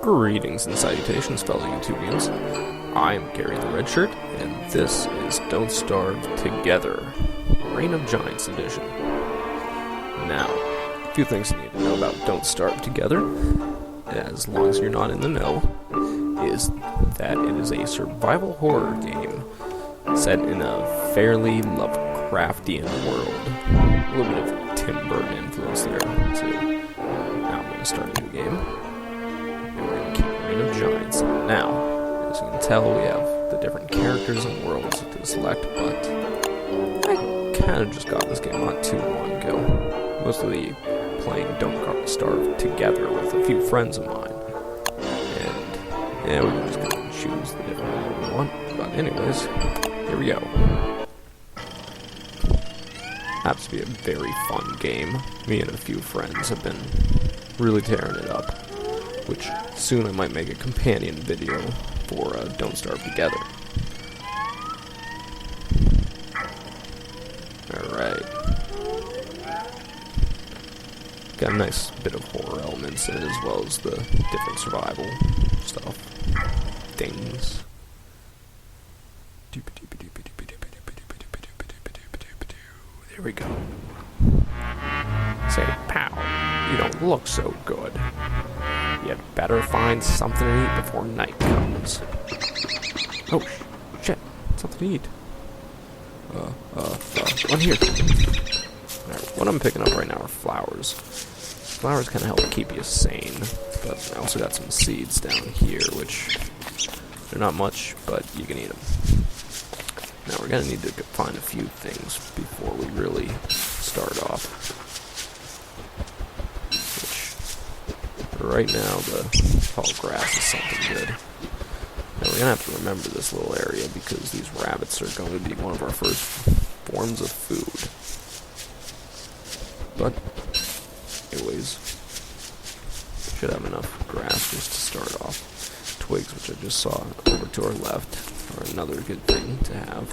Greetings and salutations, fellow YouTubians. I'm Gary the Redshirt, and this is Don't Starve Together, Reign of Giants Edition. Now, a few things you need to know about Don't Starve Together, as long as you're not in the know, is that it is a survival horror game set in a fairly Lovecraftian world. A little bit of Tim Burton influence there, too. Now I'm going to start a new game. And we're going to keep Reign of Giants. Now, as you can tell, we have the different characters and worlds to select, but I kind of just got this game not too long ago. Mostly playing Don't Starve Together with a few friends of mine. And, yeah, we're just going to choose the different one we want. But anyways, here we go. Happens to be a very fun game. Me and a few friends have been really tearing it up, which soon I might make a companion video for Don't Starve Together. Alright. Got a nice bit of horror elements in it, as well as the different survival stuff. Things. There we go. Say, pal, you don't look so good. You'd better find something to eat before night comes. Oh, shit. Something to eat. One here. Alright, what I'm picking up right now are flowers. Flowers kind of help keep you sane, but I also got some seeds down here, which they're not much, but you can eat them. Now we're going to need to find a few things before we really start off. Which, right now, the tall grass is something good. Now we're going to have to remember this little area because these rabbits are going to be one of our first forms of food. But, anyways, should have enough grass just to start off. Twigs, which I just saw over to our left, are another good thing to have.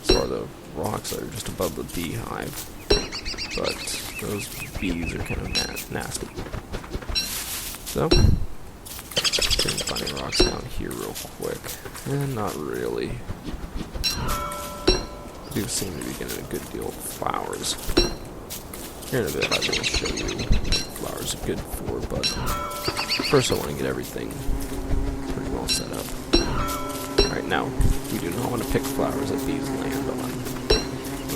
So are the rocks that are just above the beehive, but those bees are kind of nasty. So, finding rocks down here real quick, and not really. I do seem to be getting a good deal of flowers. Here in a bit I will show you what flowers are good for, but first I want to get everything pretty well set up. Alright, now, we do not want to pick flowers that bees land on.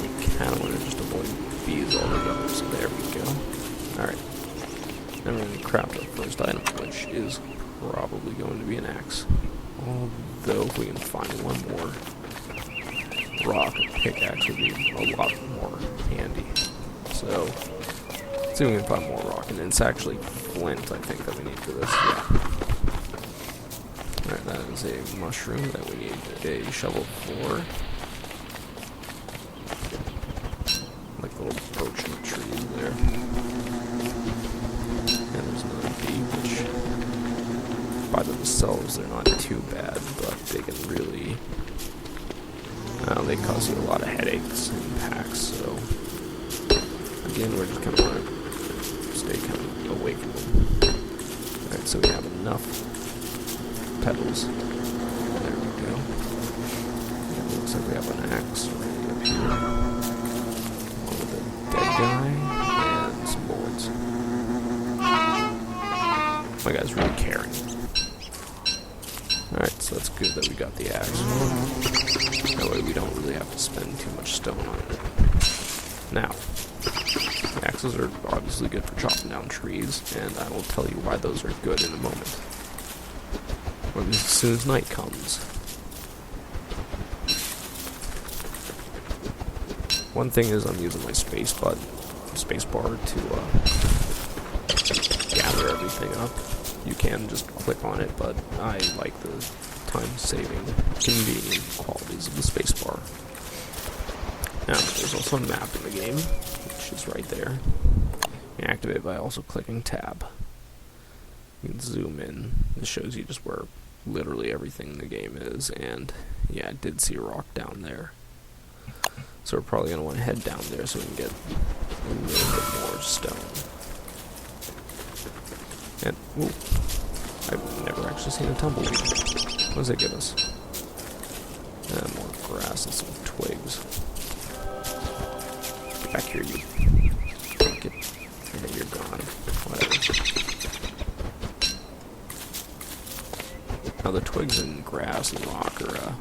We kind of want to just avoid bees altogether, so there we go. Alright, then we're going to craft our first item, which is probably going to be an axe. Although, if we can find one more rock, a pickaxe would be a lot more handy. So, let's see if we can find more rock, and it's actually flint, I think, that we need for this, yeah. Alright, that is a mushroom that we need a shovel for. Like little birch trees there. And there's another bee, which by themselves they're not too bad, but they can really... they cause you a lot of headaches in packs, so... Again, we're just kind of want to stay kind of awake from them. Alright, so we have enough petals. There we go. And it looks like we have an axe right up here. One with a dead guy and some boards. My guy's really caring. Alright, so that's good that we got the axe. That way we don't really have to spend too much stone on it. Now, axes are obviously good for chopping down trees, and I will tell you why those are good in a moment. Or at least as soon as night comes. One thing is I'm using my space bar to gather everything up. You can just click on it, but I like the time-saving, convenient qualities of the space bar. Now, there's also a map in the game, which is right there. You can activate it by also clicking tab. You can zoom in. This shows you just where literally everything in the game is, and yeah, I did see a rock down there. So we're probably going to want to head down there so we can get a little bit more stone. And, ooh, I've never actually seen a tumbleweed. What does it give us? More grass and some twigs. Get back here, you. Yeah, you're gone. Whatever. Now the twigs and grass and rock are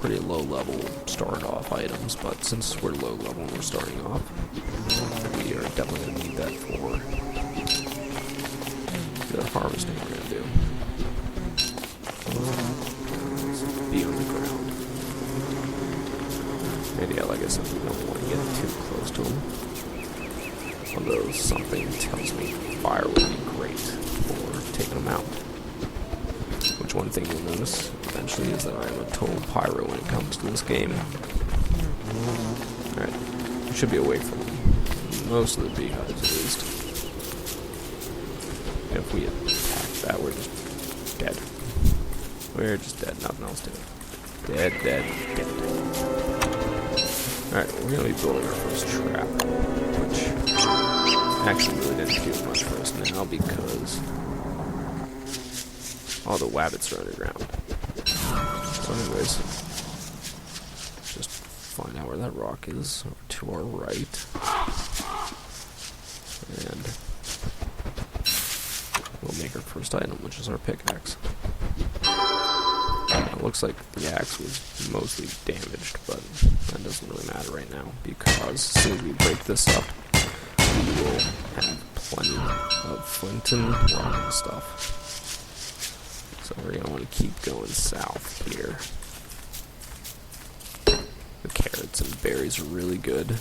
pretty low level start off items, but since we're low level and we're starting off, we are definitely going to need that for the harvesting we're going to do. Let's be on the ground. And yeah, like I said, we don't want to get too close to them. Although something tells me fire would be great for taking them out. Which one thing you'll notice eventually is that I am a total pyro when it comes to this game. Alright, we should be away from most of the beehives at least. And if we attack that, we're just dead. We're just dead, nothing else to it. Dead, dead, dead. Alright, we're gonna be building our first trap, which actually really didn't do much for us now because all the wabbits are underground. So anyways, just find out where that rock is over to our right. And we'll make our first item, which is our pickaxe. It looks like the axe was mostly damaged, but that doesn't really matter right now because as soon as we break this up, we will have plenty of flint and rock and stuff. So we're going to want to keep going south here. The carrots and berries are really good.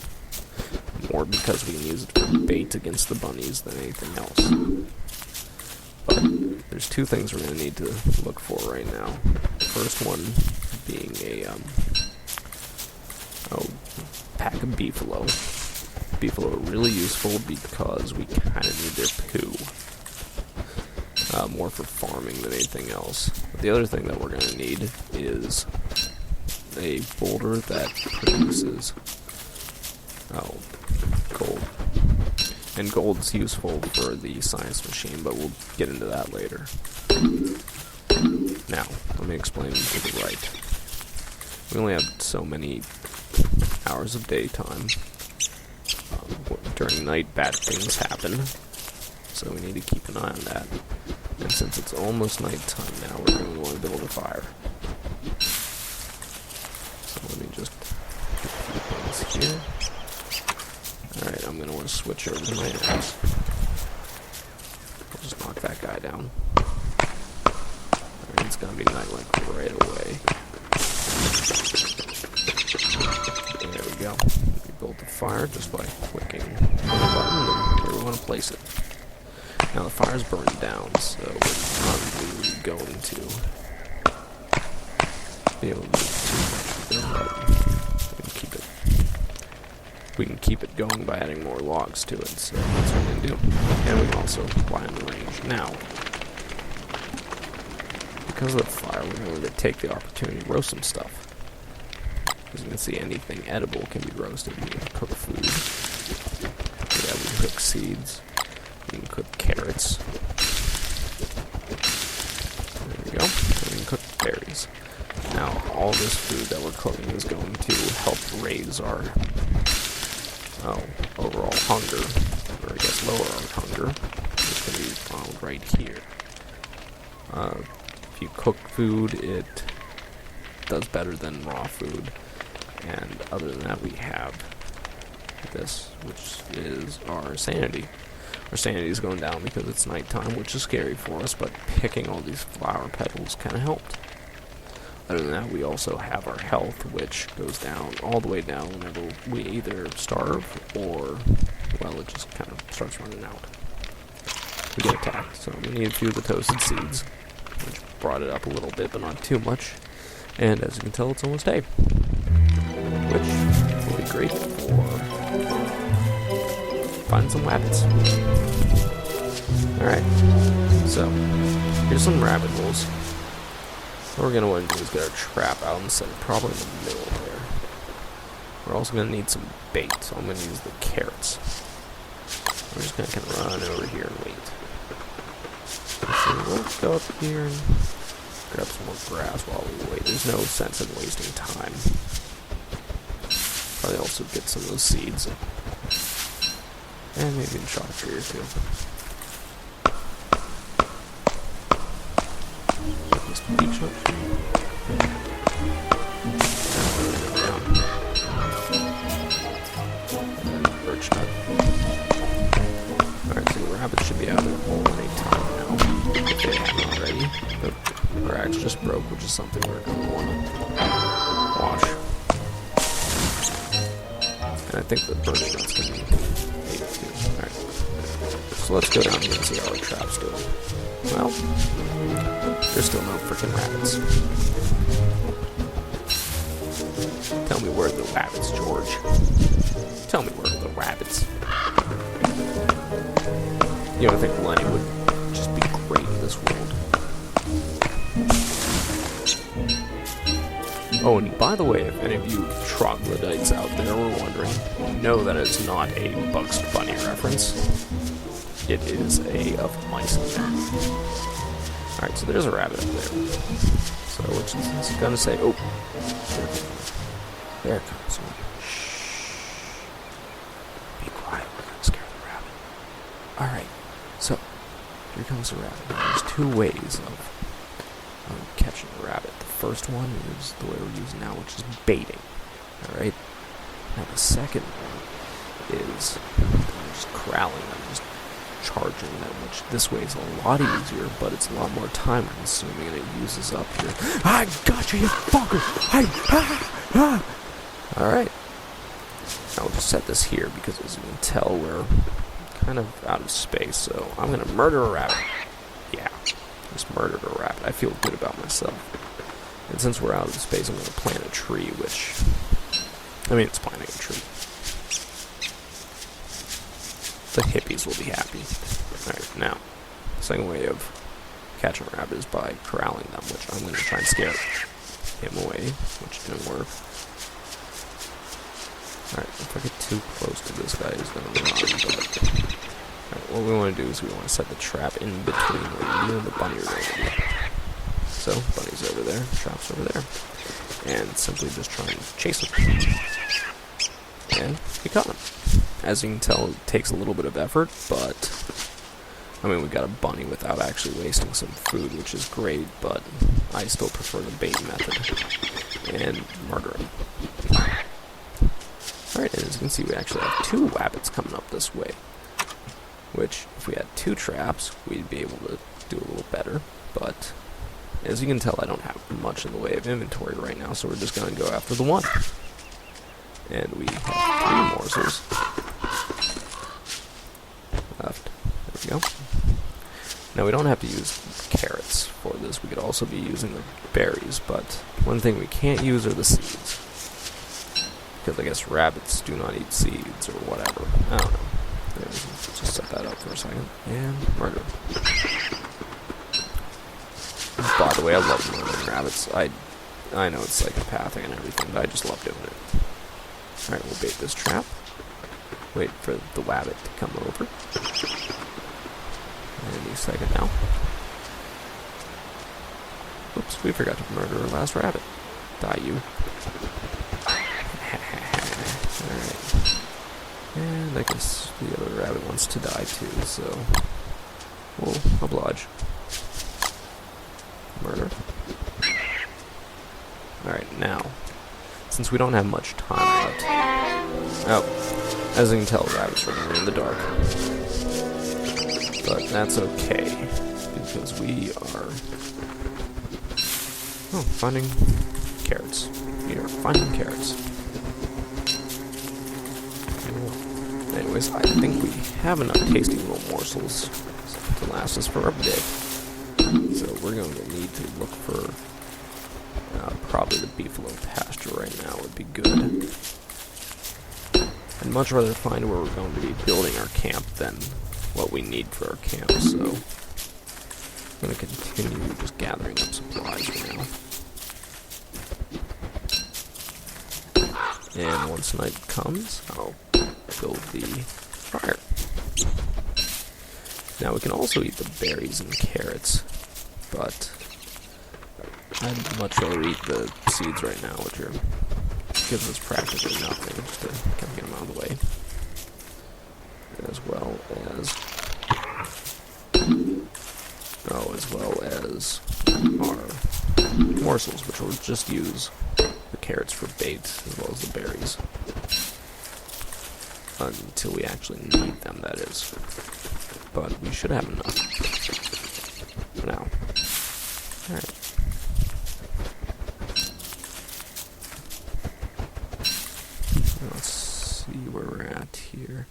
More because we can use it for bait against the bunnies than anything else. But there's two things we're going to need to look for right now. The first one being a pack of beefalo. Beefalo are really useful because we kind of need their poo. More for farming than anything else. But the other thing that we're going to need is a boulder that produces gold. And gold's useful for the science machine, but we'll get into that later. Now, let me explain to the right. We only have so many hours of daytime. During night, bad things happen, so we need to keep an eye on that. And since it's almost nighttime now, we're going to want to build a fire. So let me just get a few things here. Alright, I'm going to want to switch over to my axe. I'll just knock that guy down. Alright, it's going to be night like right away. There we go. We built the fire just by clicking on the button and where we want to place it. Now the fire's burned down, so we're probably going to be able to do too much with it, but we can keep it going by adding more logs to it, so that's what we're going to do. And we can also apply on the range. Now, because of the fire, we're going to take the opportunity to roast some stuff. As you can see, anything edible can be roasted. We can cook food. Yeah, we can cook seeds. We can cook carrots. There we go. And we can cook berries. Now, all this food that we're cooking is going to help raise our overall hunger, or I guess lower our hunger. It's going to be found right here. If you cook food, it does better than raw food. And other than that, we have this, which is our sanity. Our sanity is going down because it's nighttime, which is scary for us, but picking all these flower petals kind of helped. Other than that, we also have our health, which goes down all the way down whenever we either starve or, well, it just kind of starts running out. We get attacked, so we need a few of the toasted seeds, which brought it up a little bit, but not too much. And as you can tell, it's almost day, which will be great for finding some rabbits. Alright, so here's some rabbit holes. What we're going to want to do is get our trap out and set it probably in the middle there. We're also going to need some bait, so I'm going to use the carrots. We're just going to kind of run over here and wait. we'll go up here and grab some more grass while we wait. There's no sense in wasting time. Probably also get some of those seeds. And maybe a shot a tree or two. This beach nut tree. And then birch nut. Alright, so the rabbits should be out of their hole any time now. If they haven't already. The cracks just broke, which is something we're going to want to wash. And I think the birch nuts can be ate too. Alright. So let's go down here and see how our trap's doing. Well, there's still no freaking rabbits. Tell me where are the rabbits, George. Tell me where are the rabbits. You know, I think Lenny would just be great in this world. Oh, and by the way, if any of you troglodytes out there were wondering, know that it's not a Bugs Bunny reference. It is a Of Mice and Men. Alright, so there's a rabbit up there. So we're just gonna say, oh, there it comes. Shh. Be quiet, we're gonna scare the rabbit. Alright, so here comes the rabbit. There's two ways of catching a rabbit. The first one is the way we're using now, which is baiting. Alright? Now the second one is just corralling them, just charging them, which this way is a lot easier, but it's a lot more time consuming, and it uses up your I got you, you fucker! Alright. Now we'll just set this here, because as you can tell, we're kind of out of space, so I'm gonna murder a rabbit. Yeah, just murdered a rabbit. I feel good about myself. And since we're out of space, I'm gonna plant a tree, which, I mean, it's planting a tree. The hippies will be happy. Alright, now, the second way of catching a rabbit is by corralling them, which I'm going to try and scare him away, which didn't work. Alright, if I get too close to this guy, he's going to run, but... Alright, what we want to do is we want to set the trap in between where you and the bunny are going to be. So, bunny's over there, trap's over there, and simply just try and chase him. And we caught him. As you can tell, it takes a little bit of effort, but, I mean, we got a bunny without actually wasting some food, which is great, but I still prefer the bait method, and murder him. Alright, and as you can see, we actually have two rabbits coming up this way, which, if we had two traps, we'd be able to do a little better, but, as you can tell, I don't have much in the way of inventory right now, so we're just going to go after the one. And we have 3 morsels left. There we go. Now we don't have to use carrots for this. We could also be using the berries, but one thing we can't use are the seeds. Because I guess rabbits do not eat seeds or whatever. I don't know. Let's just set that up for a second. And murder. By the way, I love murdering rabbits. I know it's psychopathic and everything, but I just love doing it. Alright, we'll bait this trap. Wait for the rabbit to come over. Any second now. Oops, we forgot to murder our last rabbit. Die, you. Alright. And I guess the other rabbit wants to die too, so we'll oblige. Murder. Alright, now, since we don't have much time left... Oh, as you can tell, rabbits are running in the dark. But that's okay, because we are... Oh, finding carrots. We are finding carrots. Anyways, I think we have enough tasty little morsels to last us for a bit. So we're going to need to look for probably the beefalo pasture right now would be good. I'd much rather find where we're going to be building our camp than what we need for our camp, so I'm going to continue just gathering up supplies for now. And once night comes, I'll build the fire. Now we can also eat the berries and carrots, but I'd much rather eat the seeds right now, which gives us practically nothing, just to kind of get them out of the way. As well as our morsels, which we'll just use the carrots for bait, as well as the berries. Until we actually need them, that is. But we should have enough for now. Alright. Let's see where we're at here.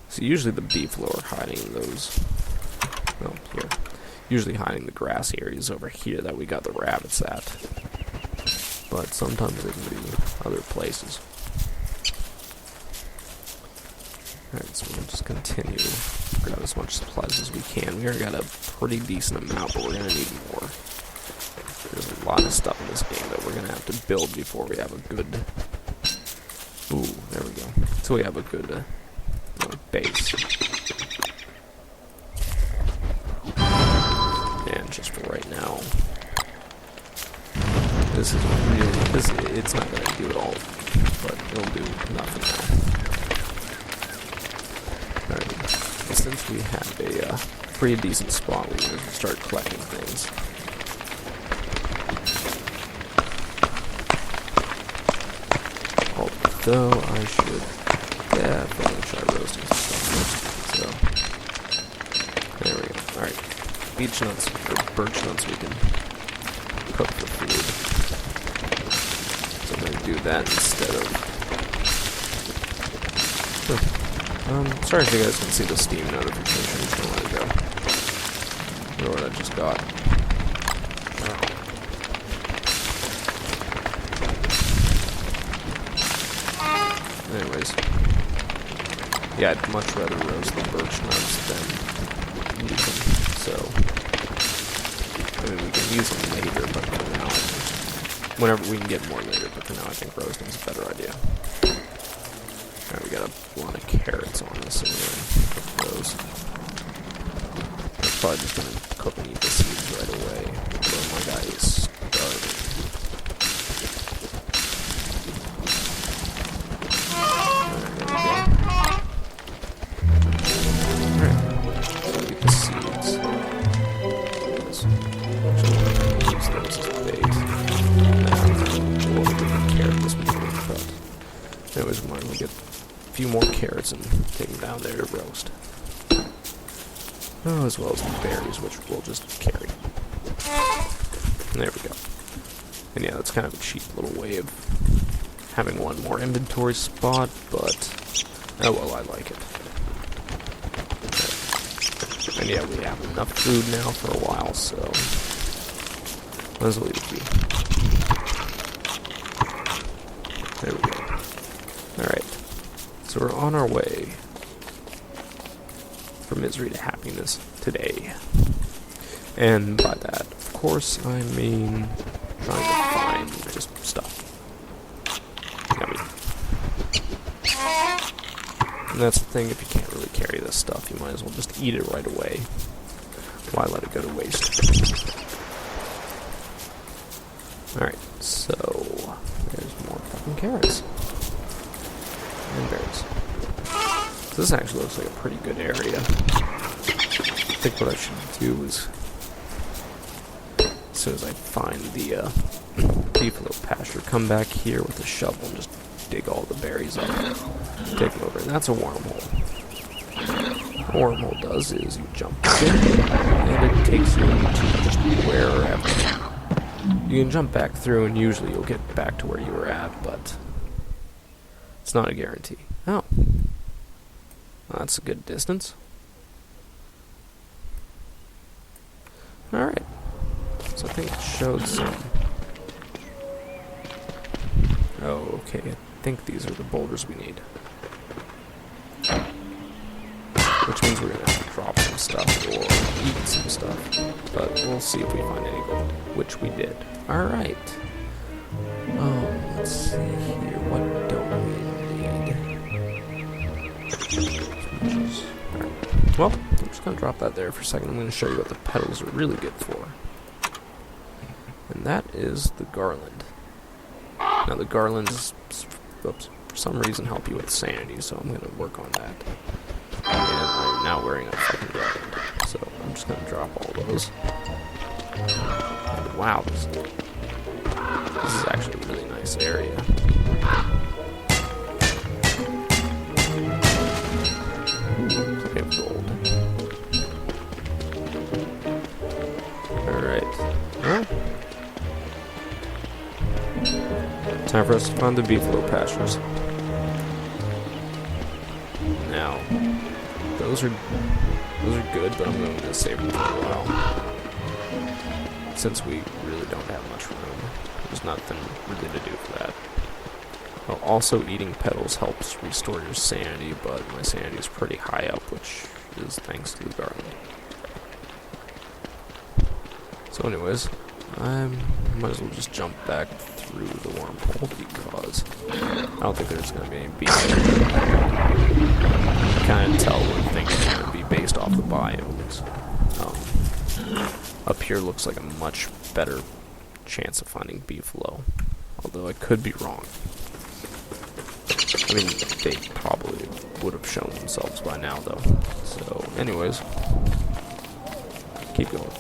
So usually the beefalo are hiding those, well, here. Usually hiding the grassy areas over here that we got the rabbits at. But sometimes they can be other places. Alright, so we'll just continue to grab as much supplies as we can. We already got a pretty decent amount, but we're going to need more. There's a lot of stuff in this game that we're going to have to build before we have a good... Ooh, there we go. So we have a good base. And just for right now, this is really, it's not going to do it all, but it'll do nothing now. Alright, since we have a pretty decent spot, we're going to start collecting things. Although I should definitely try roasting some stuff first. So, there we go. Alright, beech nuts, or birch nuts we can cook for food. So I'm going to do that instead of... sorry if you guys can see the Steam notification. I'm just going to let it go. Look what I just got. Anyways, yeah, I'd much rather roast the birch nuts than eat them. So, I mean, we can use them later, but for now, whenever we can get more later, but for now, I think roasting's a better idea. Alright, we got a lot of carrots on this, so we're gonna cook those. I'm probably just gonna cook and eat the seeds right away. Although my guy is starving. Anyways, we might as well get a few more carrots and take them down there to roast. Oh, as well as the berries, which we'll just carry. There we go. And yeah, that's kind of a cheap little way of having one more inventory spot, but oh well, I like it. Okay. And yeah, we have enough food now for a while, so let's leave it be. There we go. Alright, so we're on our way from misery to happiness today. And by that, of course, I mean trying to find just stuff. Yummy. And that's the thing, if you can't really carry this stuff, you might as well just eat it right away. Why let it go to waste? Alright, so there's more fucking carrots. And berries. So this actually looks like a pretty good area. I think what I should do is, as soon as I find the beefalo pasture, come back here with a shovel and just dig all the berries up, take them over, and that's a wormhole. What a wormhole does is you jump in, and it takes you to just wherever. You can jump back through, and usually you'll get back to where you were at, but it's not a guarantee. Oh. Well, that's a good distance. Alright. So I think it showed some... Oh, okay. I think these are the boulders we need. Which means we're gonna have to drop some stuff or eat some stuff. But we'll see if we find any gold. Which we did. Alright. Let's see here. What don't we need? Alright. Well, I'm just going to drop that there for a second. I'm going to show you what the petals are really good for. And that is the garland. Now the garlands, oops, for some reason help you with sanity, so I'm going to work on that. And I'm now wearing a fucking garland. So I'm just going to drop all those. And wow, this is actually a really nice area. We have gold. Alright. Well, time for us to find the beefalo pastures. Now, those are good, but I'm going to save them for a while. Since we really don't have much room, there's nothing really to do for that. Well, also eating petals helps restore your sanity, but my sanity is pretty high up, which is thanks to the garland. So anyways, I might as well just jump back through the wormhole because I don't think there's going to be any bees. I kind of tell when things are going to be based off the biomes. Up here looks like a much better chance of finding beefalo, although I could be wrong. I mean, they probably would have shown themselves by now, though. So, anyways, keep going.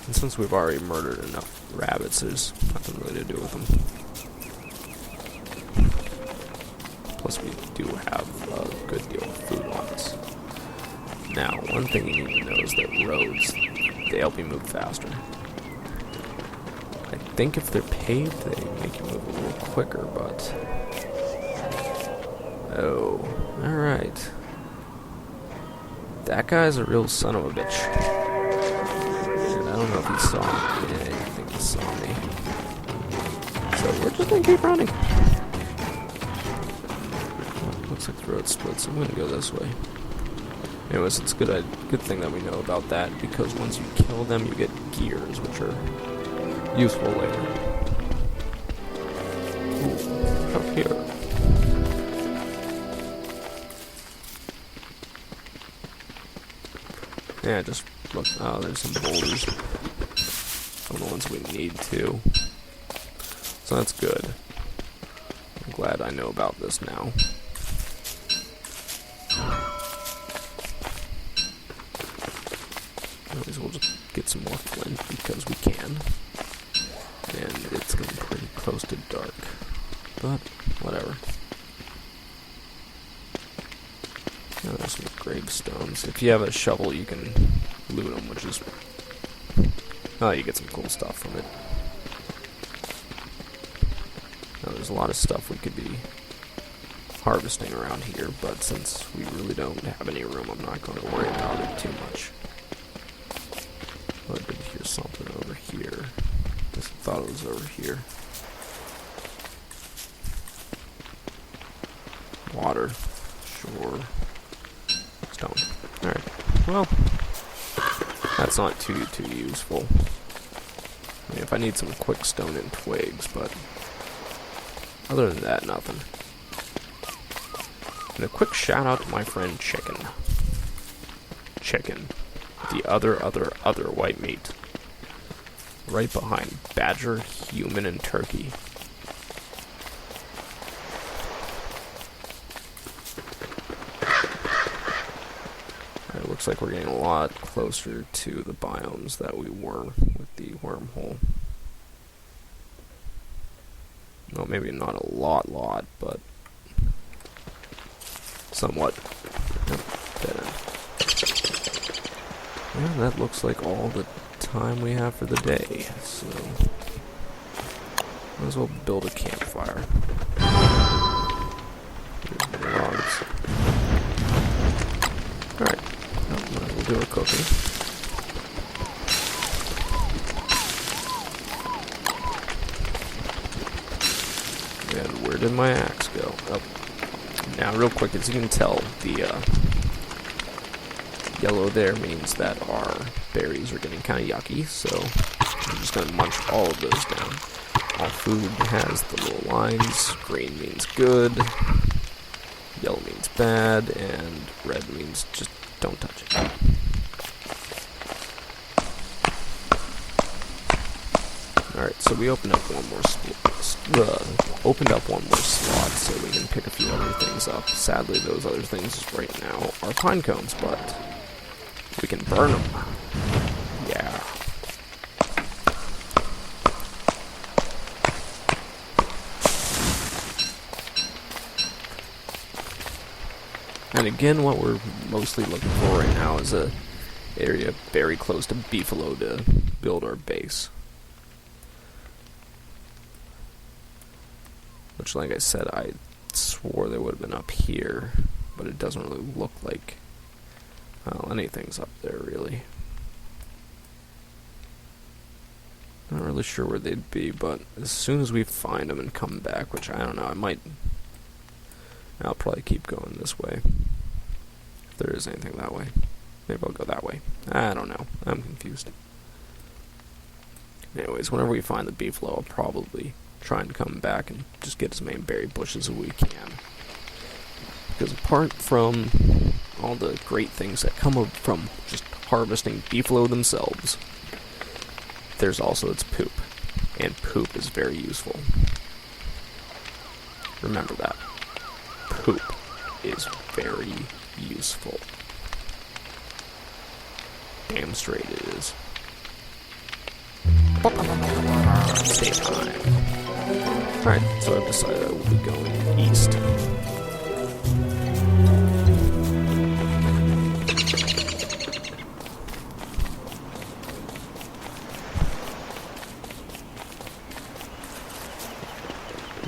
And since we've already murdered enough rabbits, there's nothing really to do with them. Plus, we do have a good deal of food on us. Now, one thing you need to know is that roads, they help you move faster. I think if they're paved, they make you move a little quicker, but... Oh, alright. That guy's a real son of a bitch. And I don't know if he saw me. Yeah, I think he saw me. So we're just gonna keep running. Looks like the road splits. I'm gonna go this way. Anyways, it's good thing that we know about that, because once you kill them, you get gears, which are useful later. Ooh, up here. Yeah, just look. Oh, there's some boulders. Some of the ones we need too. So that's good. I'm glad I know about this now. Anyways, we'll just get some more flint because we can. And it's getting pretty close to dark. But, whatever. Oh, there's some gravestones. If you have a shovel, you can loot them, which is... Oh, you get some cool stuff from it. Now, there's a lot of stuff we could be harvesting around here, but since we really don't have any room, I'm not going to worry about it too much. Oh, I did hear something over here. I thought it was over here. Water. Sure. Stone. Alright. Well, that's not too useful. I mean, if I need some quick stone and twigs, but other than that, nothing. And a quick shout out to my friend Chicken. Chicken. The other white meat. Right behind Badger, Human, and Turkey. It looks like we're getting a lot closer to the biomes that we were with the wormhole. Well, maybe not a lot, but somewhat. Yep, dead end. Yeah, that looks like all the time we have for the day, so might as well build a campfire. Here's the logs. Alright, might as well do our cooking. And where did my axe go? Oh. Now, real quick, as you can tell, the yellow there means that our berries are getting kind of yucky, so I'm just going to munch all of those down. all food has the little lines. Green means good, yellow means bad, and red means just don't touch it. Alright, so we opened up one more slot so we can pick a few other things up. Sadly, those other things right now are pine cones, but we can burn them. Yeah. And again, what we're mostly looking for right now is a area very close to Beefalo to build our base. Which, like I said, I swore they would have been up here, but it doesn't really look like, well, anything's up there, really. Not really sure where they'd be, but as soon as we find them and come back, which I don't know, I'll probably keep going this way. If there is anything that way. Maybe I'll go that way. I don't know. I'm confused. Anyways, whenever we find the Beefalo, I'll probably try and come back and just get as many berry bushes as we can. Because apart from all the great things that come from just harvesting Beefalo themselves, there's also its poop. And poop is very useful. Remember that. Poop is very useful. Damn straight it is. Stay time. Alright, so I've decided I will be going east.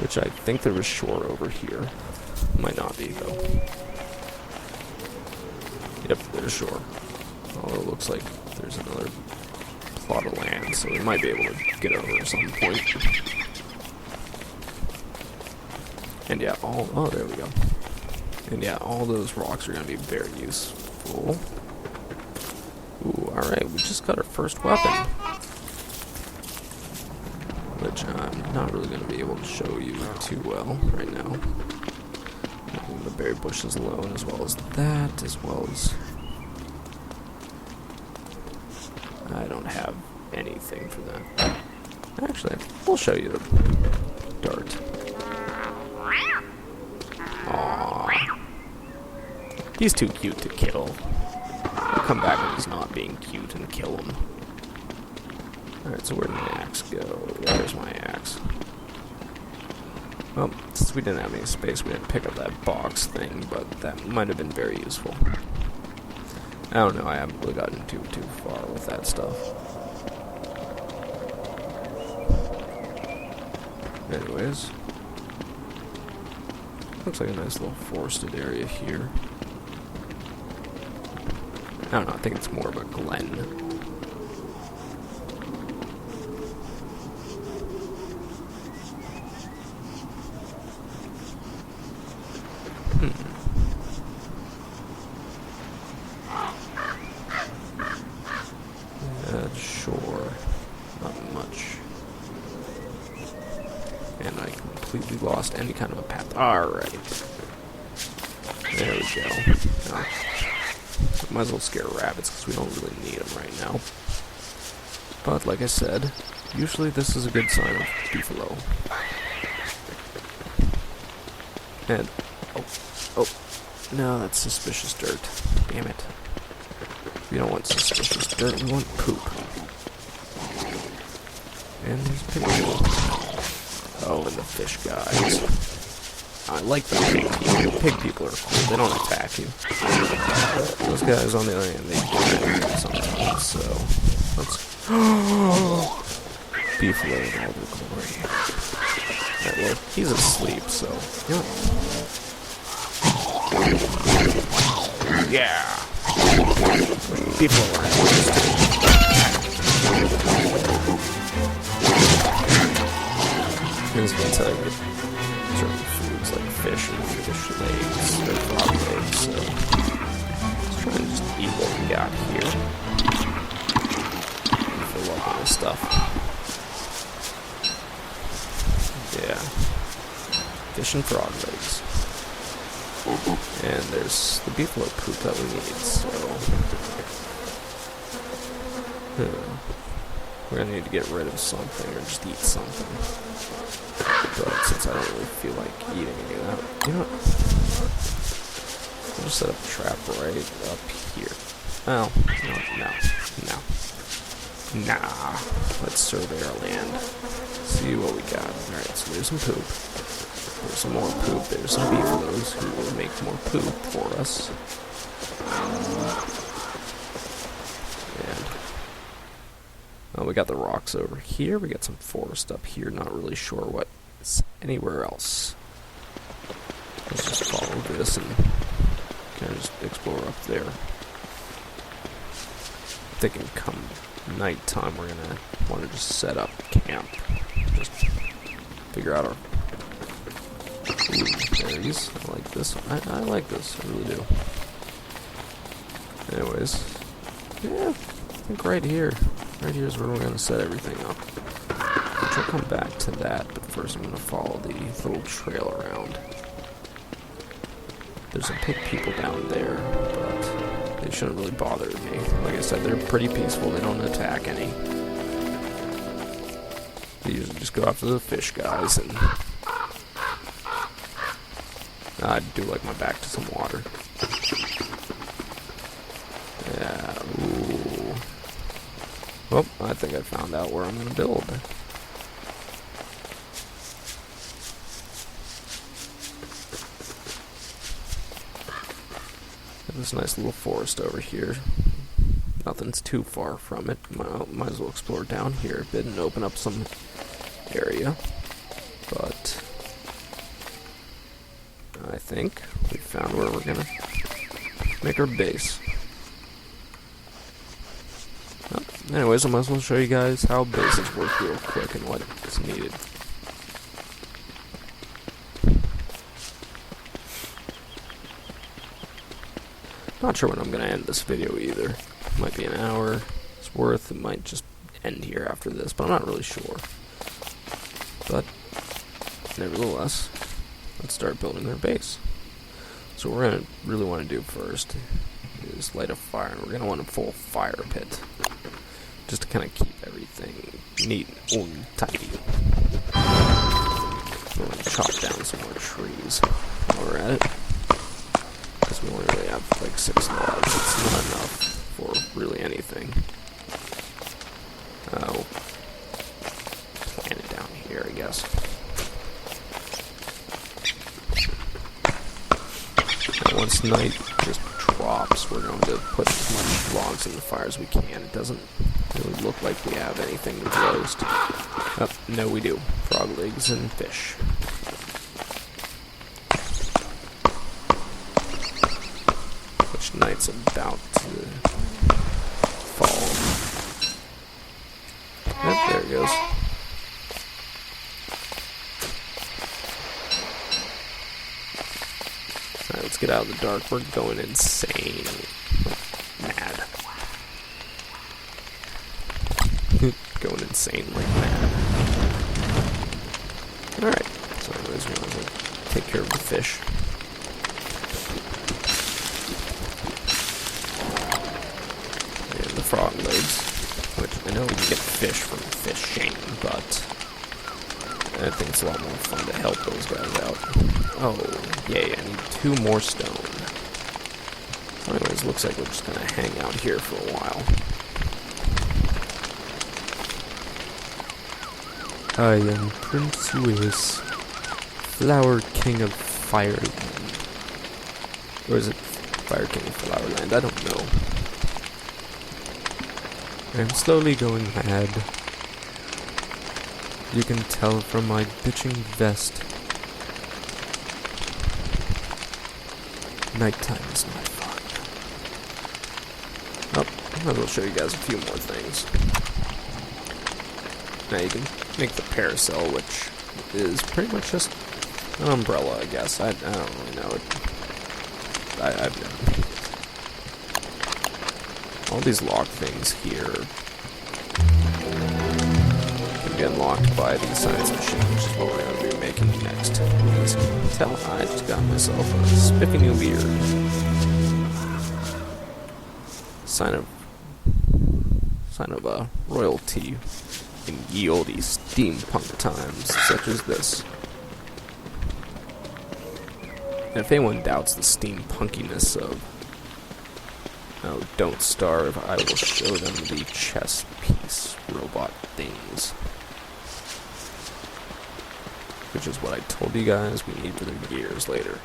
Which I think there was shore over here. Might not be, though. Yep, there's shore. Although it looks like there's another plot of land, so we might be able to get over at some point. And yeah, oh, there we go. And yeah, all those rocks are going to be very useful. Ooh, alright, we just got our first weapon. Which I'm not really going to be able to show you too well right now. The berry bushes alone, as well as that, as well as... I don't have anything for that. Actually, we'll show you the dart. Aww. He's too cute to kill. I'll come back when he's not being cute and kill him. Alright, so where'd my axe go? There's my axe. Well, since we didn't have any space, we didn't pick up that box thing, but that might have been very useful. I don't know, I haven't really gotten too far with that stuff. Anyways. Looks like a nice little forested area here. I don't know, I think it's more of a glen. Sure. Not much. And I completely lost any kind of a path. Alright. There we go. Oh. Might as well scare rabbits because we don't really need them right now. But like I said, usually this is a good sign of Beefalo. And, oh, no, that's suspicious dirt. Damn it. We don't want suspicious dirt, we want poop. And there's pig people. Oh, and the fish guys. I like the pig people. The pig people are cool, they don't attack you. Those guys, on the other hand, they do sometimes, so... Let's... Beefalo in all the glory. Alright, well, he's asleep, so... Yeah! Beefalo are as you can tell, you get certain foods like fish and fish legs, or frog legs, so let's try and just eat what we got here. And fill up on this stuff. Yeah. Fish and frog legs. And there's the beefalo poop that we need, so... We're gonna need to get rid of something, or just eat something. But since I don't really feel like eating any of that, you know what? I'll just set up a trap right up here. Oh, no. Nah. Let's survey our land. See what we got. Alright, so there's some poop. There's some more poop. There's some beefaloes who will make more poop for us. And we got the rocks over here. We got some forest up here. Not really sure what's anywhere else. Let's just follow this and kind of just explore up there. I'm thinking come nighttime we're gonna want to just set up camp. Just figure out our... Ooh, berries. I like this. I like this. I really do. Anyways. Yeah, I think right here. Right here is where we're going to set everything up. Which I'll come back to that, but first I'm going to follow the little trail around. There's some pig people down there, but they shouldn't really bother me. Like I said, they're pretty peaceful. They don't attack any. They usually just go after the fish guys, and I do like my back to some water. Yeah, ooh. Well, I think I found out where I'm going to build. Got this nice little forest over here. Nothing's too far from it. Might as well explore down here a bit and open up some area. But I think we found where we're going to make our base. Anyways, I might as well show you guys how bases work real quick and what is needed. Not sure when I'm going to end this video either. Might be an hour. It's worth. It might just end here after this, but I'm not really sure. But nevertheless, let's start building our base. So what we're going to really want to do first is light a fire, and we're going to want a full fire pit. Just to kind of keep everything neat and tidy. We're going to chop down some more trees while we're at it. Because we only really have like 6 logs. It's not enough for really anything. I'll plant it down here, I guess. Now once night just drops, we're going to put as much logs in the fire as we can. It doesn't really look like we have anything to roast. Oh, no we do. Frog legs and fish. Which night's about to fall. Yep, there it goes. Alright, let's get out of the dark. We're going insane. Mad. Going insane like mad. Alright, so anyways, we want to take care of the fish. And the frog legs, which I know we can get fish from fishing, but I think it's a lot more fun to help those guys out. Oh, yay, I need 2 more stone. So anyways, looks like we're just going to hang out here for a while. I am Prince Uis, Flower King of Fireland. Or is it Fire King of Flowerland? I don't know. I'm slowly going mad. You can tell from my bitching vest. Nighttime is not fun. Oh, I might as well show you guys a few more things. Now you can make the parasol, which is pretty much just an umbrella, I guess. I don't really know it. I've never made it. All these log things here can be unlocked by the science machine, which is what we're going to be making next. As you can tell, I just got myself a spiffy new beard. Sign of royalty in ye olde steampunk times, such as this. And if anyone doubts the steampunkiness of Don't Starve, I will show them the chess piece robot things. Which is what I told you guys we need for the gears later.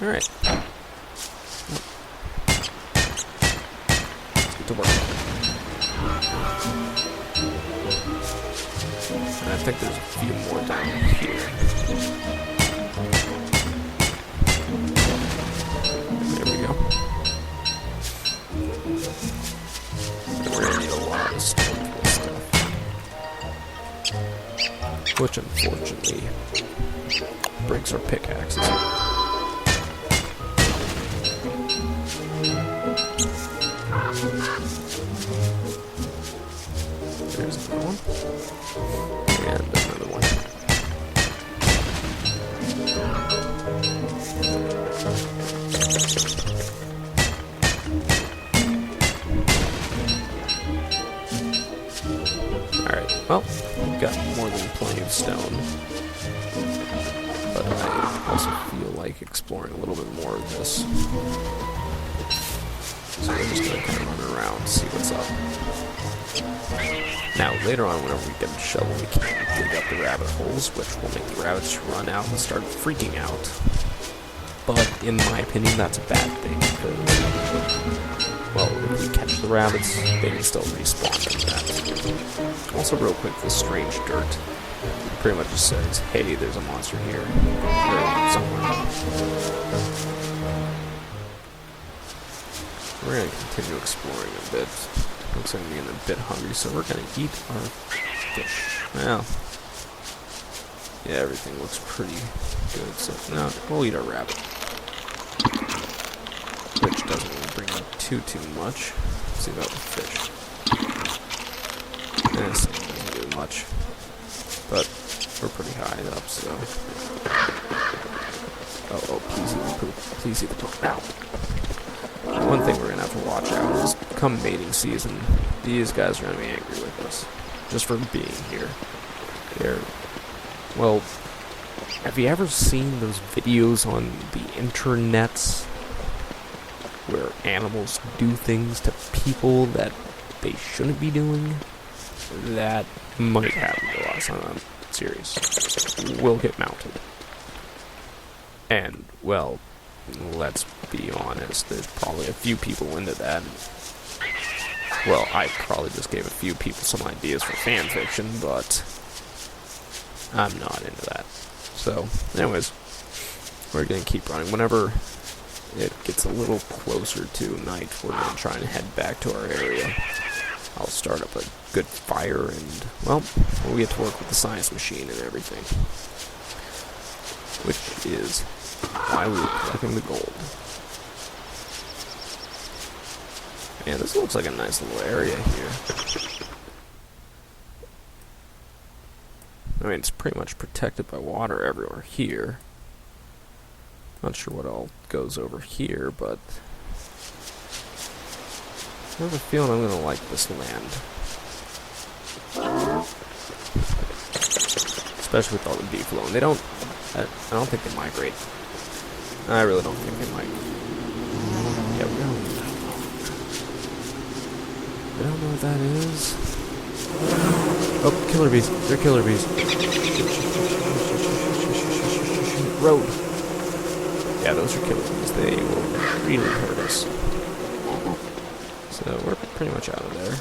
Alright. Let's get to work. And I think there's a few more down here. There we go. And we're gonna need a lot of stone for this stuff. Which unfortunately breaks our pickaxes. There's another one. And another one. Alright, well, we've got more than plenty of stone. But I also feel like exploring a little bit more of this. So we're just going to kind of run around and see what's up. Now, later on, whenever we get a shovel, we can dig up the rabbit holes, which will make the rabbits run out and start freaking out. But, in my opinion, that's a bad thing, because, well, if we catch the rabbits, they can still respawn from that. Also, real quick, this strange dirt pretty much just says, hey, there's a monster here, or somewhere. We're going to continue exploring a bit. Looks like I'm getting a bit hungry, so we're going to eat our fish. Well, yeah, everything looks pretty good, so now we'll eat our rabbit. Which doesn't really bring me too much. Let's see about the fish. This doesn't do much. But we're pretty high up, so... Oh, please eat the poop. Please eat the poop now. One thing we're going to have to watch out is, come mating season, these guys are going to be angry with us. Just for being here. Well, have you ever seen those videos on the internets where animals do things to people that they shouldn't be doing? That might happen to us, I'm serious. We'll get mounted. And, well, let's be honest, there's probably a few people into that. Well, I probably just gave a few people some ideas for fan fiction, but I'm not into that. So, anyways, we're going to keep running. Whenever it gets a little closer to night, we're going to try and head back to our area. I'll start up a good fire and, well, we'll get to work with the science machine and everything. Which is why we were collecting the gold. Yeah, this looks like a nice little area here. I mean, it's pretty much protected by water everywhere here. Not sure what all goes over here, but I have a feeling I'm going to like this land. Especially with all the beef alone. They don't... I don't think they migrate. I really don't think they might. Yeah, we don't know what that is. Oh, killer bees. They're killer bees. Road. Yeah, those are killer bees. They will really hurt us. So we're pretty much out of there.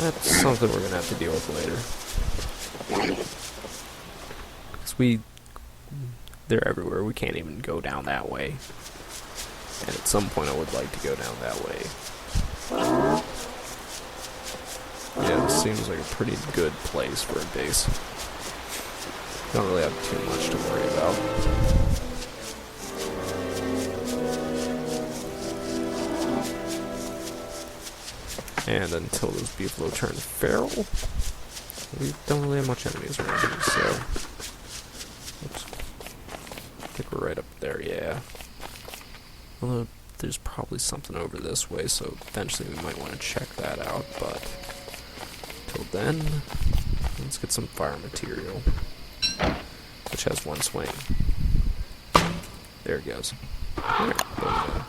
That's something we're going to have to deal with later. Because they're everywhere. We can't even go down that way. And at some point I would like to go down that way. Yeah, this seems like a pretty good place for a base. Don't really have too much to worry about. And until those beefalo turn feral, we don't really have much enemies around here, so... Oops. I think we're right up there, yeah. Although, there's probably something over this way, so eventually we might want to check that out, but... Till then, let's get some fire material, which has one swing. There it goes. Alright, there we go.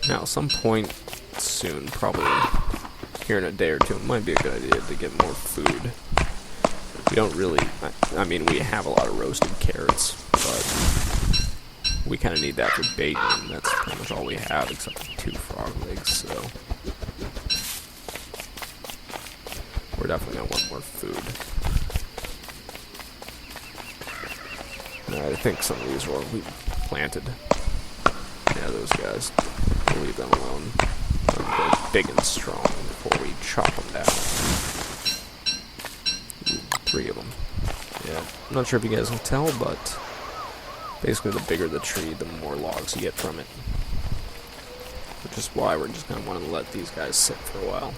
Now, at some point soon, probably here in a day or two, it might be a good idea to get more food. We don't really, I mean, we have a lot of roasted carrots, but we kind of need that for bait, and that's pretty much all we have, except for 2 frog legs, so we're definitely going to want more food. I think some of these were we planted. Yeah, those guys. We'll leave them alone. They're big and strong before we chop them down. Ooh, 3 of them. Yeah, I'm not sure if you guys can tell, but basically the bigger the tree, the more logs you get from it. Which is why we're just going to want to let these guys sit for a while.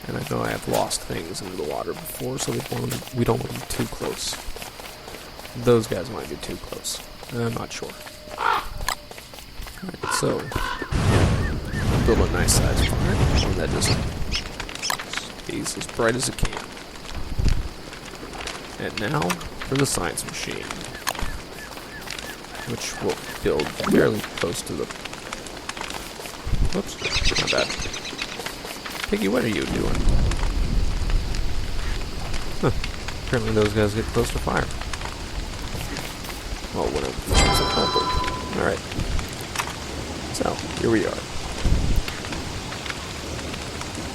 And I know I have lost things into the water before, so we don't want them too close. Those guys might be too close. I'm not sure. Alright, so build a nice sized fire, and that just stays as bright as it can. And now for the science machine, which will build fairly close to the... Whoops, not bad. Piggy, what are you doing? Huh, apparently those guys get close to fire. Well, one of them is a purple. Alright. So, here we are.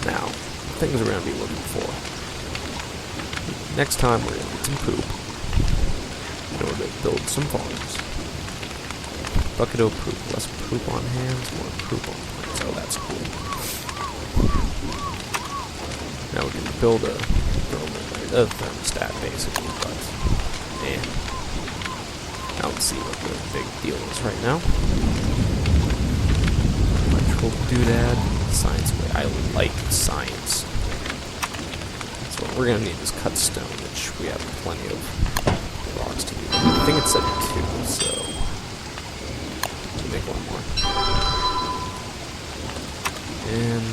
Now, things we're going to be looking for. Next time, we're going to get some poop in order to build some farms. Bucket of poop. Less poop on hands, more poop on hands. Oh, that's cool. Now we can build a thermostat, basically, but I don't see what the big deal is right now. Electrical doodad, science way. I like science. So what we're gonna need is cut stone, which we have plenty of rocks to do. I think it said 2, so we'll make 1 more. And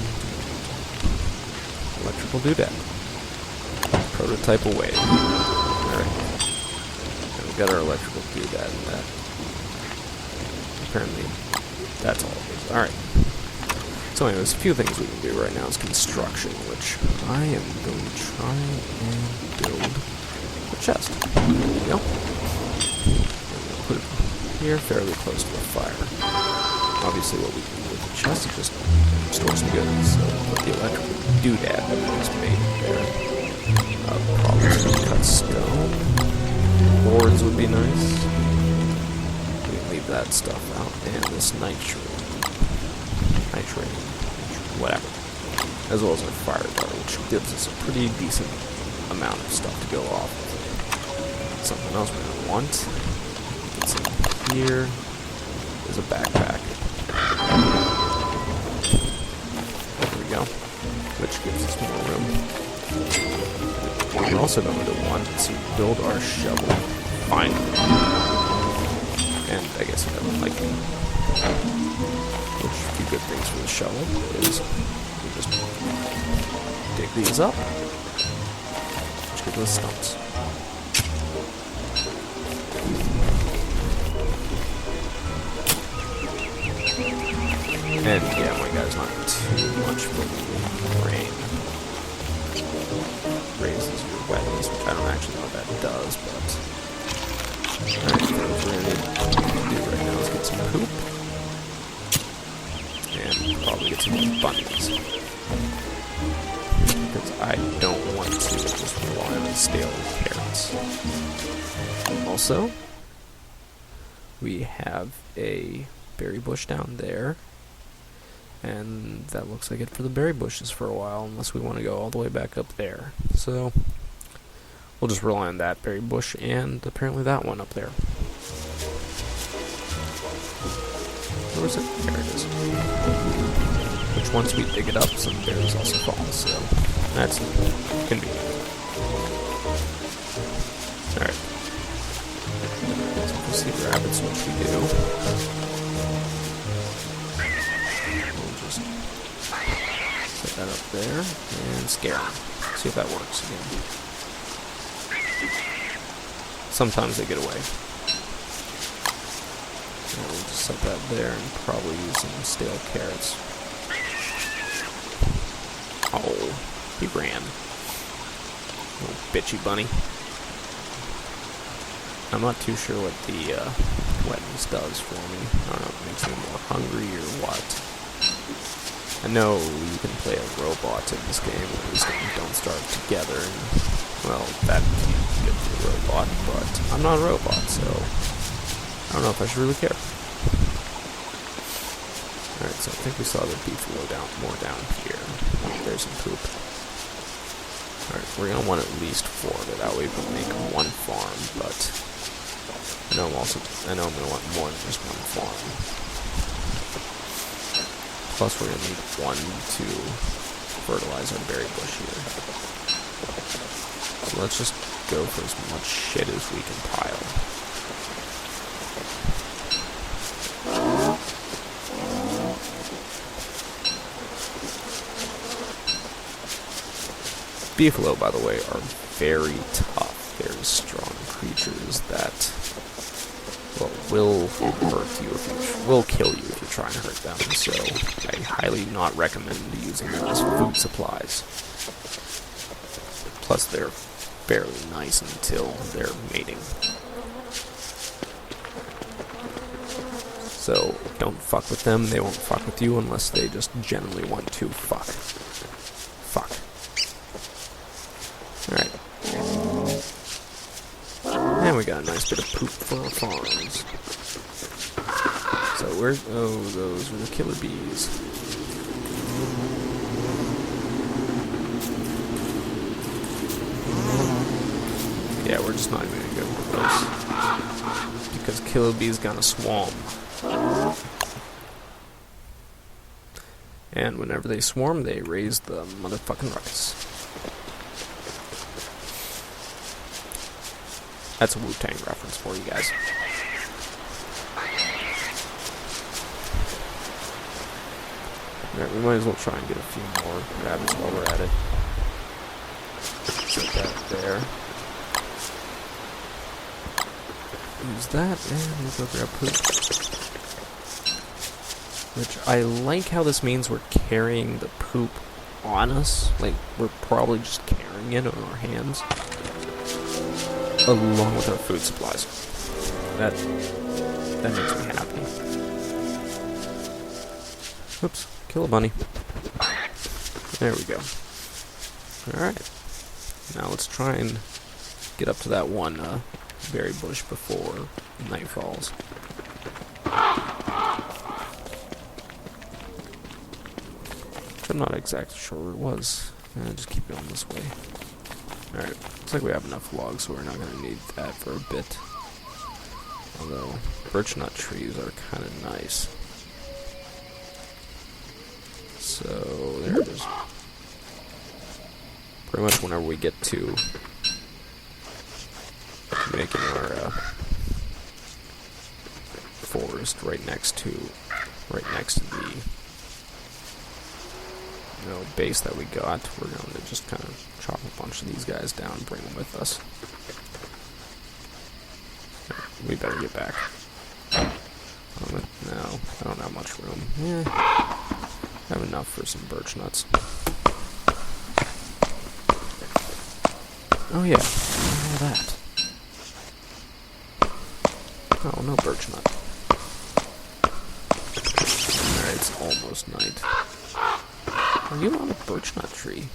electrical doodad. Prototype away. Alright. We've got our electrical doodad and that. Apparently, that's all it is. Alright. So anyways, a few things we can do right now is construction, which I am going to try and build a chest. There we go. I'm going to put it here, fairly close to the fire. Obviously what we can do with the chest is just store some goods. So put the electrical doodad that we just made there. Probably cut stone. Boards would be nice. We can leave that stuff out. And this nitrate, whatever. As well as our fire dart, which gives us a pretty decent amount of stuff to go off. Something else we're going to want. Get some here. There's a backpack. There we go. Which gives us more room. We're also going to want to build our shovel, finally. And I guess we have like which a few good things for the shovel is we just dig these up, which gives us stumps. And yeah, my guy's not too much for the rain. Raises your wetness, which I don't actually know what that does, but alright, so what we're gonna need to do right now is get some poop. And probably get some bunnies. Because I don't want to just rely on stale carrots. Also, we have a berry bush down there. And that looks like it for the berry bushes for a while, unless we want to go all the way back up there. So, we'll just rely on that berry bush and apparently that one up there. Where is it? There it is. Which once we dig it up, some berries also fall, so that's convenient. Alright. So we'll see rabbits, which we do. We'll just set that up there and scare them. See if that works again. Sometimes they get away. And we'll just set that there and probably use some stale carrots. Oh, he ran. Little bitchy bunny. I'm not too sure what the wetness does for me. I don't know if it makes me more hungry or what. I know you can play a robot in this game, at least in Don't Starve Together, and, well, that would be good for the robot, but I'm not a robot, so I don't know if I should really care. Alright, so I think we saw the beefalo more down here. There's some poop. Alright, we're going to want at least 4 of it. That way we can make 1 farm, but I know I'm going to want more than just 1 farm. Plus we're going to need 1 to fertilize our berry bush here. So let's just go for as much shit as we can pile. Beefalo, by the way, are very tough, very strong creatures that, well, will hurt you will kill you if you try and hurt them, so I highly not recommend using them as food supplies. Plus, they're fairly nice until they're mating. So, don't fuck with them, they won't fuck with you unless they just generally want to fuck. Fuck. Alright. And we got a nice bit of poop for our farms. So those are the killer bees. Yeah, we're just not even gonna go for those. Because killer bees gonna swarm. And whenever they swarm, they raise the motherfucking ruckus. That's a Wu-Tang reference for you guys. Alright, we might as well try and get a few more rabbits while we're at it. Set that there. Use that, and we'll go grab poop. Which, I like how this means we're carrying the poop on us. Like, we're probably just carrying it on our hands. Along with our food supplies. That makes me happy. Oops, kill a bunny. There we go. Alright. Now let's try and get up to that one berry bush before night falls. I'm not exactly sure where it was. Just keep going this way. Alright, looks like we have enough logs, so we're not going to need that for a bit. Although, birch nut trees are kind of nice. So, there it is. Pretty much whenever we get to making our forest right next to the base that we got, we're going to just kind of chop a bunch of these guys down and bring them with us. We better get back. No, I don't have much room. Yeah, I have enough for some birch nuts. Oh yeah, all that. Oh, no birch nut. Alright, it's almost night. Are you on a birch nut tree?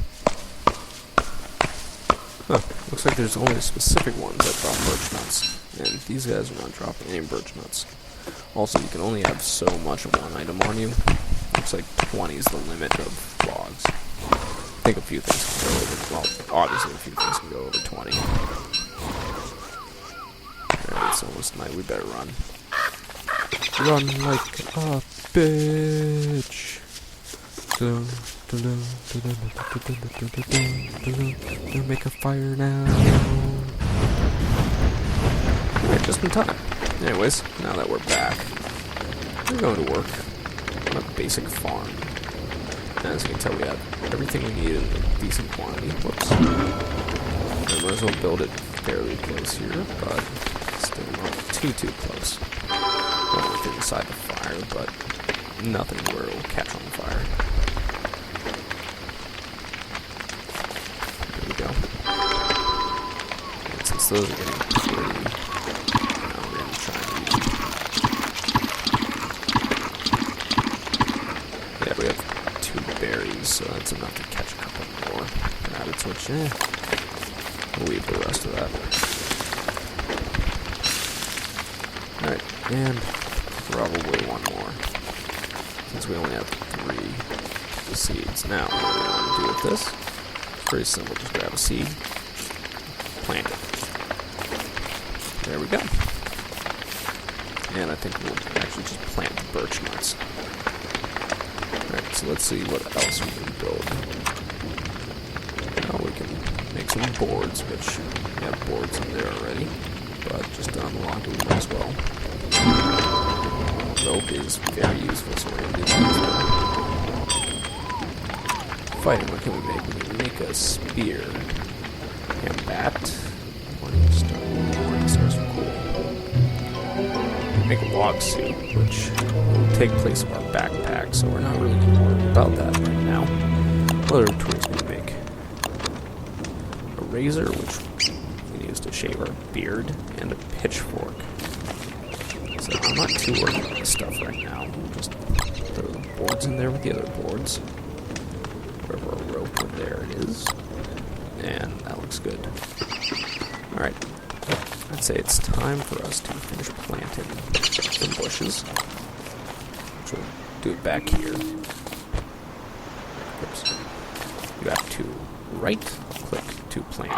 Huh, looks like there's only specific ones that drop birch nuts. And these guys are not dropping any birch nuts. Also, you can only have so much of one item on you. Looks like 20 is the limit of logs. think a few things can go over, well, obviously a few things can go over 20. Alright, it's almost night, we better run. Run like a bitch. Make a fire now. Alright, just in time. Anyways, now that we're back, we're going to work on a basic farm. As you can tell, we have everything we need in a decent quantity. Whoops. I might as well build it fairly close here, but still not too close. Not within inside the fire, but nothing where it will catch on fire. There we go. And since those are getting pretty, now we're going to try and eat them. Yeah, we have 2 berries, so that's enough to catch a couple more. Rabbits, which, we'll leave the rest of that. Alright, and probably one more, since we only have 3 seeds. Now, what do we want to do with this? It's pretty simple, just grab a seed, plant it. There we go. And I think we'll actually just plant the birch nuts. Alright, so let's see what else we can build. Now we can make some boards, which we have boards in there already, but just to unlock it, we might as well. Rope is very useful, so we're going to do that as well. Fighting, what can we make? We can make a spear. And bat. Morning stars are cool. Make a log suit, which will take place of our backpack, so we're not really going to worry about that right now. What other tools can we make? A razor, which we can use to shave our beard, and a pitchfork. So I'm not too worried about this stuff right now. We'll just throw the boards in there with the other boards. Wherever our rope, there it is. And that looks good. Alright. I'd say it's time for us to finish planting some bushes. Which we'll do it back here. Oops. You have to right-click to plant.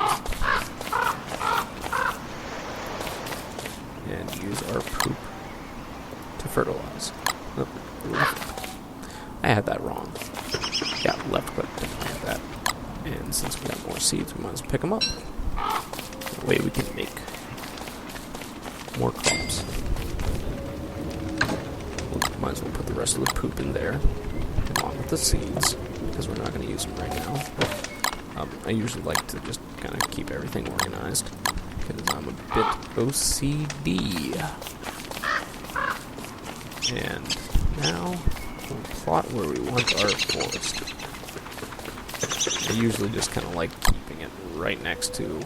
And use our poop to fertilize. Oh, I had that wrong. Yeah, left click to plant that. And since we got more seeds, we might as well pick them up. That way we can make more crops. We might as well put the rest of the poop in there, along with the seeds, because we're not going to use them right now. I usually like to just kind of keep everything organized, because I'm a bit OCD. And now we'll plot where we want our forest. I usually just kind of like keeping it right next to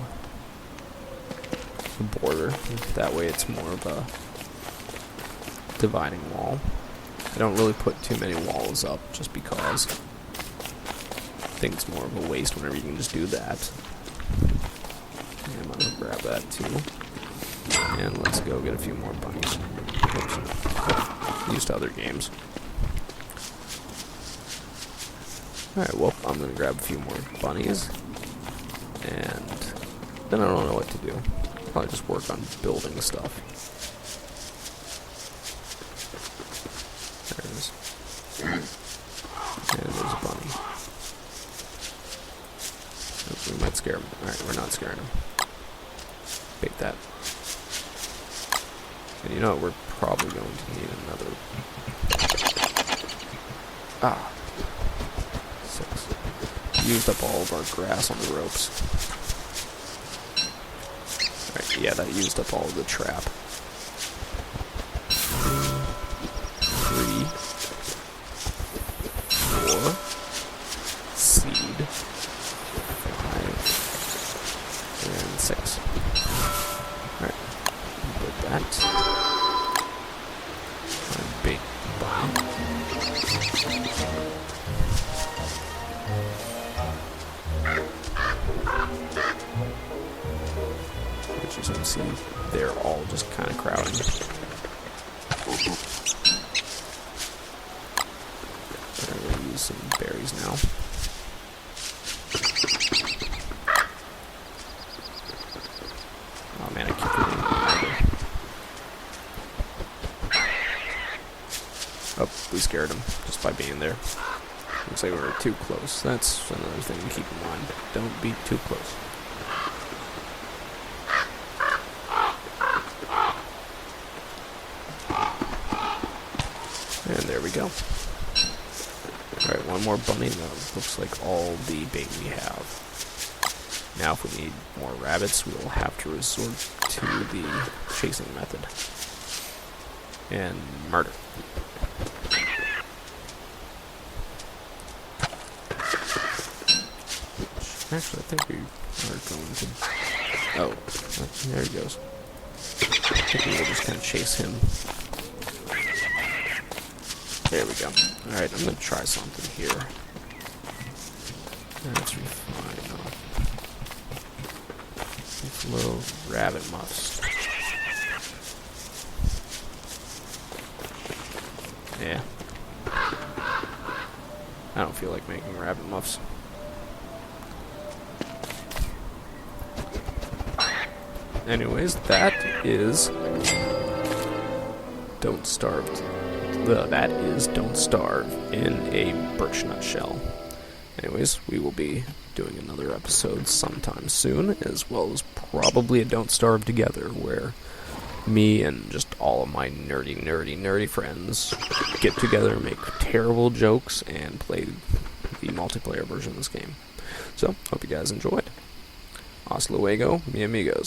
the border. That way it's more of a dividing wall. I don't really put too many walls up just because I think it's more of a waste whenever you can just do that. And I'm going to grab that too. And let's go get a few more bunnies. Oops. Used to other games. Alright, well, I'm going to grab a few more bunnies. And then I don't know what to do. Probably just work on building stuff. There it is. And there's a bunny. Oops, we might scare him. Alright, we're not scaring him. Bait that. And you know what, we're probably going to need another... Ah. 6. Used up all of our grass on the ropes. Alright, yeah, that used up all of the trap. 3. 4. Seed. 5. And 6. Alright. Put that. Bait bomb. Which, as you can see, they're all just kind of crowding. I'm going to use some berries now. scared him just by being there. Looks like we were too close. That's another thing to keep in mind. Don't be too close. And there we go. Alright, one more bunny. That looks like all the bait we have. Now if we need more rabbits, we will have to resort to the chasing method. And murder. Actually, I think we are going to... Oh, there he goes. I think we will just kind of chase him. There we go. Alright, I'm going to try something here. Let's refine. These little rabbit muffs. Yeah. I don't feel like making rabbit muffs. Anyways, that is Don't Starve. That is Don't Starve in a birch nut shell. Anyways, we will be doing another episode sometime soon, as well as probably a Don't Starve Together, where me and just all of my nerdy friends get together, make terrible jokes, and play the multiplayer version of this game. So, hope you guys enjoyed. Hasta luego, mi amigos.